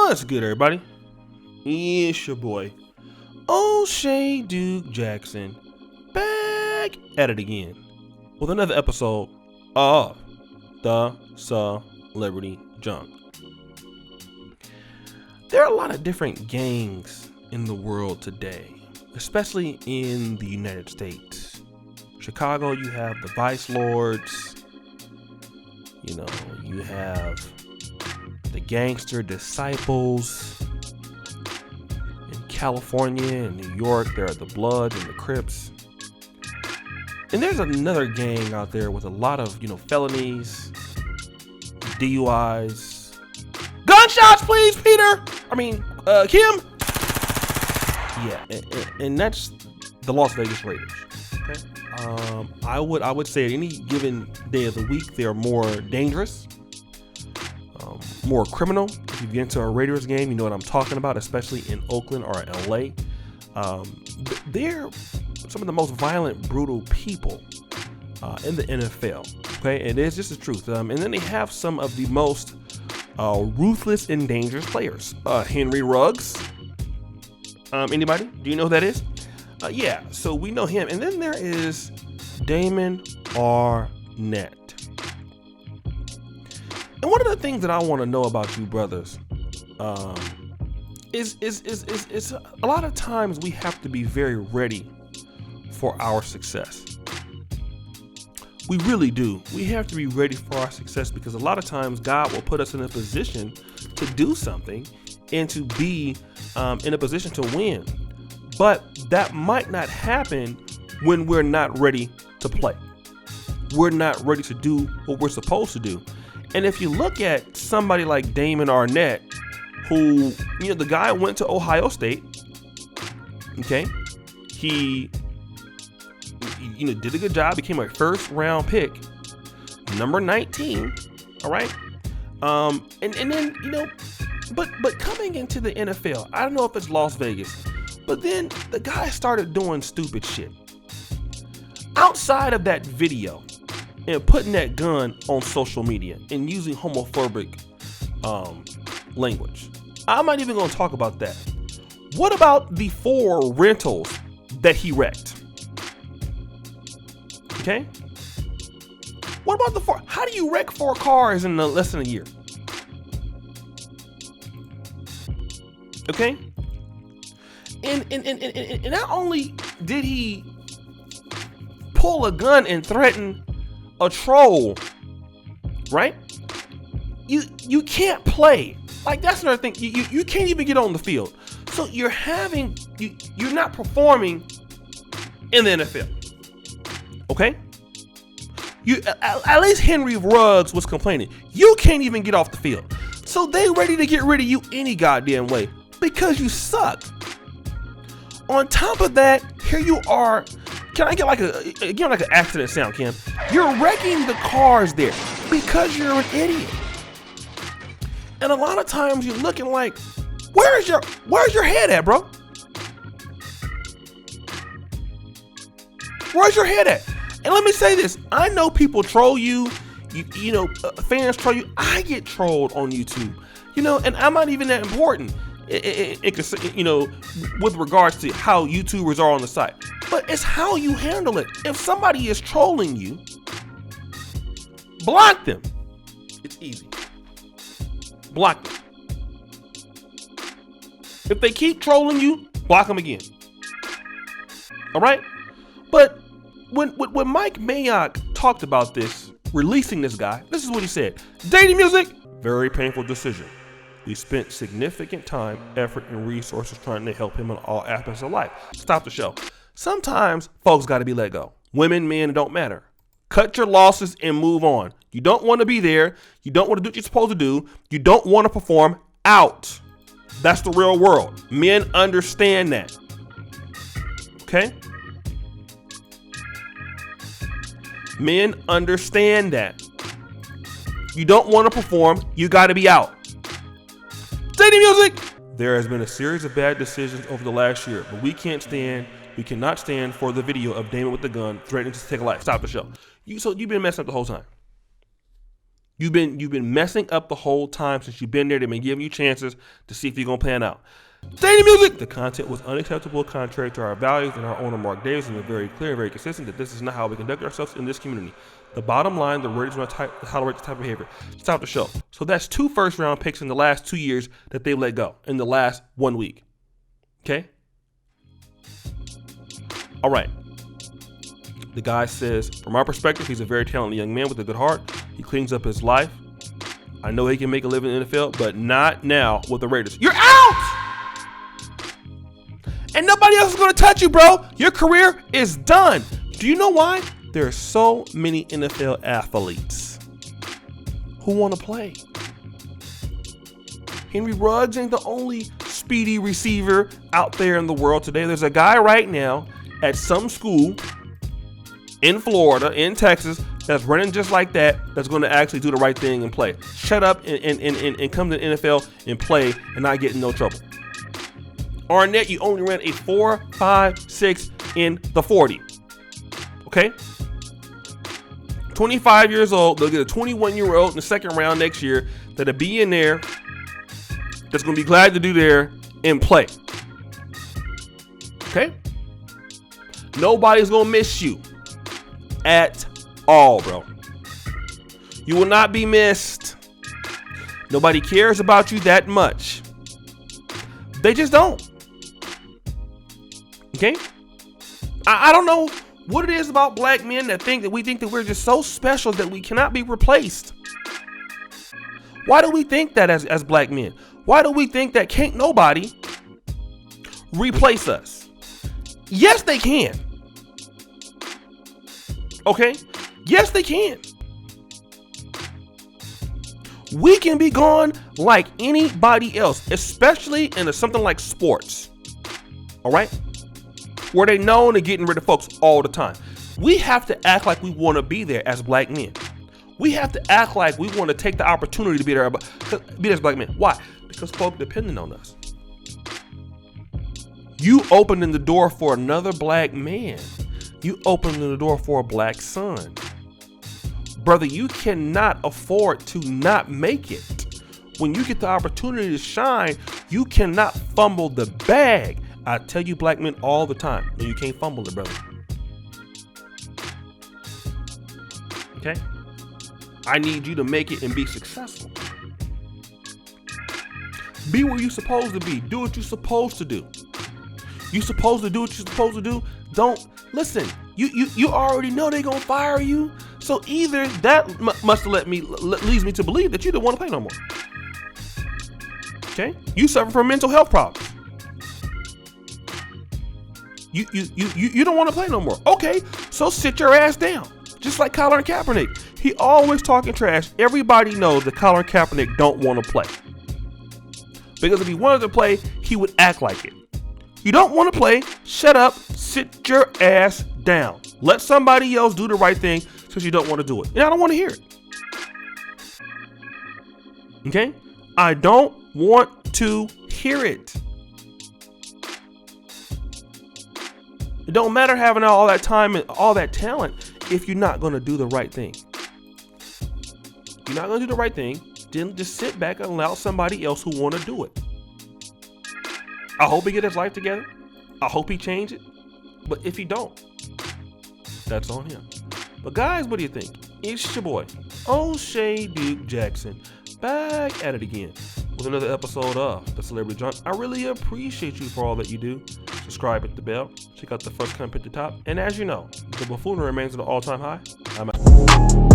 What's good, everybody? It's your boy, O'Shea Duke Jackson, back at it again with another episode of the Celebrity Junk. There are a lot of different gangs in the world today, especially in the United States. Chicago, you have the Vice Lords. You have the Gangster Disciples. In California and New York, there are the Bloods and the Crips. And there's another gang out there with a lot of, felonies, DUIs. Gunshots, please, Peter! Kim? Yeah, and that's the Las Vegas Raiders. Okay. I would say at any given day of the week, they're more dangerous, more criminal. If you get into a Raiders game, you know what I'm talking about, especially in Oakland or LA. They're some of the most violent, brutal people in the NFL. Okay, and it's just the truth. And then they have some of the most ruthless and dangerous players. Henry Ruggs. Anybody? Do you know who that is? Yeah, so we know him. And then there is Damon Arnette. And one of the things that I want to know about you brothers is a lot of times we have to be very ready for our success. We really do. We have to be ready for our success because a lot of times God will put us in a position to do something and to be in a position to win. But that might not happen when we're not ready to play. We're not ready to do what we're supposed to do. And if you look at somebody like Damon Arnette, who, the guy went to Ohio State, okay? He did a good job, became a first round pick, number 19, all right? And then, but coming into the NFL, I don't know if it's Las Vegas, but then the guy started doing stupid shit. Outside of that video and putting that gun on social media and using homophobic language, I'm not even going to talk about that. What about the 4 rentals that he wrecked? Okay? What about the 4? How do you wreck 4 cars in less than a year? Okay? And not only did he pull a gun and threaten a troll, right? You can't play. Like, that's another thing. You can't even get on the field. So you're not performing in the NFL. Okay? At least Henry Ruggs was complaining. You can't even get off the field. So they ready to get rid of you any goddamn way because you suck. On top of that, here you are. Can I get like an accident sound, Kim? You're wrecking the cars there because you're an idiot. And a lot of times you're looking like, where's your head at, bro? Where's your head at? And let me say this. I know people troll you. Fans troll you. I get trolled on YouTube. And I'm not even that important. With regards to how YouTubers are on the site, but it's how you handle it. If somebody is trolling you, block them. It's easy. Block them. If they keep trolling you, block them again. All right. But when Mike Mayock talked about this, releasing this guy, this is what he said: dating music, very painful decision. We spent significant time, effort, and resources trying to help him in all aspects of life. Stop the show. Sometimes folks got to be let go. Women, men, it don't matter. Cut your losses and move on. You don't want to be there. You don't want to do what you're supposed to do. You don't want to perform. Out. That's the real world. Men understand that. Okay? Men understand that. You don't want to perform. You got to be out. Dating music. There has been a series of bad decisions over the last year, but we cannot stand for the video of Damon with the gun threatening to take a life. Stop the show. You've been messing up the whole time. You've been messing up the whole time since you've been there. They've been giving you chances to see if you're gonna pan out. Stadium music. The content was unacceptable, contrary to our values, and our owner Mark Davis has been very clear and very consistent that this is not how we conduct ourselves in this community. The bottom line, the Raiders will not tolerate this type of behavior. Stop the show. So that's 2 first-round picks in the last 2 years that they've let go in the last 1 week. Okay. All right. The guy says, from our perspective, he's a very talented young man with a good heart. He cleans up his life. I know he can make a living in the NFL, but not now with the Raiders. You're out! And nobody else is going to touch you, bro. Your career is done. Do you know why? There are so many NFL athletes who want to play. Henry Ruggs ain't the only speedy receiver out there in the world today. There's a guy right now at some school in Florida, in Texas, that's running just like that, that's going to actually do the right thing and play. Shut up and come to the NFL and play and not get in no trouble. Arnette, you only ran a 4.56 in the 40. Okay? 25 years old. They'll get a 21-year-old in the second round next year that'll be in there, that's going to be glad to do there and play. Okay? Nobody's going to miss you at all, bro. You will not be missed. Nobody cares about you that much. They just don't. Okay? I don't know what it is about black men that we think that we're just so special that we cannot be replaced. Why do we think that as black men? Why do we think that can't nobody replace us? Yes, they can. Okay? Yes, they can. We can be gone like anybody else, especially in something like sports. All right? Where they known to getting rid of folks all the time. We have to act like we want to be there as black men. We have to act like we want to take the opportunity to be there as black men. Why? Because folks depending on us. You opening the door for another black man. You opening the door for a black son. Brother, you cannot afford to not make it. When you get the opportunity to shine, you cannot fumble the bag. I tell you black men all the time, and you can't fumble it, brother. Okay? I need you to make it and be successful. Be where you're supposed to be. Do what you're supposed to do. You supposed to do what you're supposed to do. Don't listen. You already know they're gonna fire you. So either that must have leads me to believe that you don't want to play no more. Okay? You suffer from mental health problems. You don't want to play no more. Okay, so sit your ass down. Just like Colin Kaepernick. He always talking trash. Everybody knows that Colin Kaepernick don't want to play. Because if he wanted to play, he would act like it. You don't want to play, shut up, sit your ass down. Let somebody else do the right thing since you don't want to do it. And I don't want to hear it. Okay? I don't want to hear it. It don't matter having all that time and all that talent if you're not going to do the right thing. You're not going to do the right thing, then just sit back and allow somebody else who want to do it. I hope he get his life together. I hope he change it. But if he don't, that's on him. But guys, what do you think? It's your boy, O'Shea Duke Jackson, back at it again with another episode of The Celebrity Junk. I really appreciate you for all that you do. Subscribe, hit the bell, check out the first comment at the top. And as you know, the buffoonery remains at an all-time high. I'm out.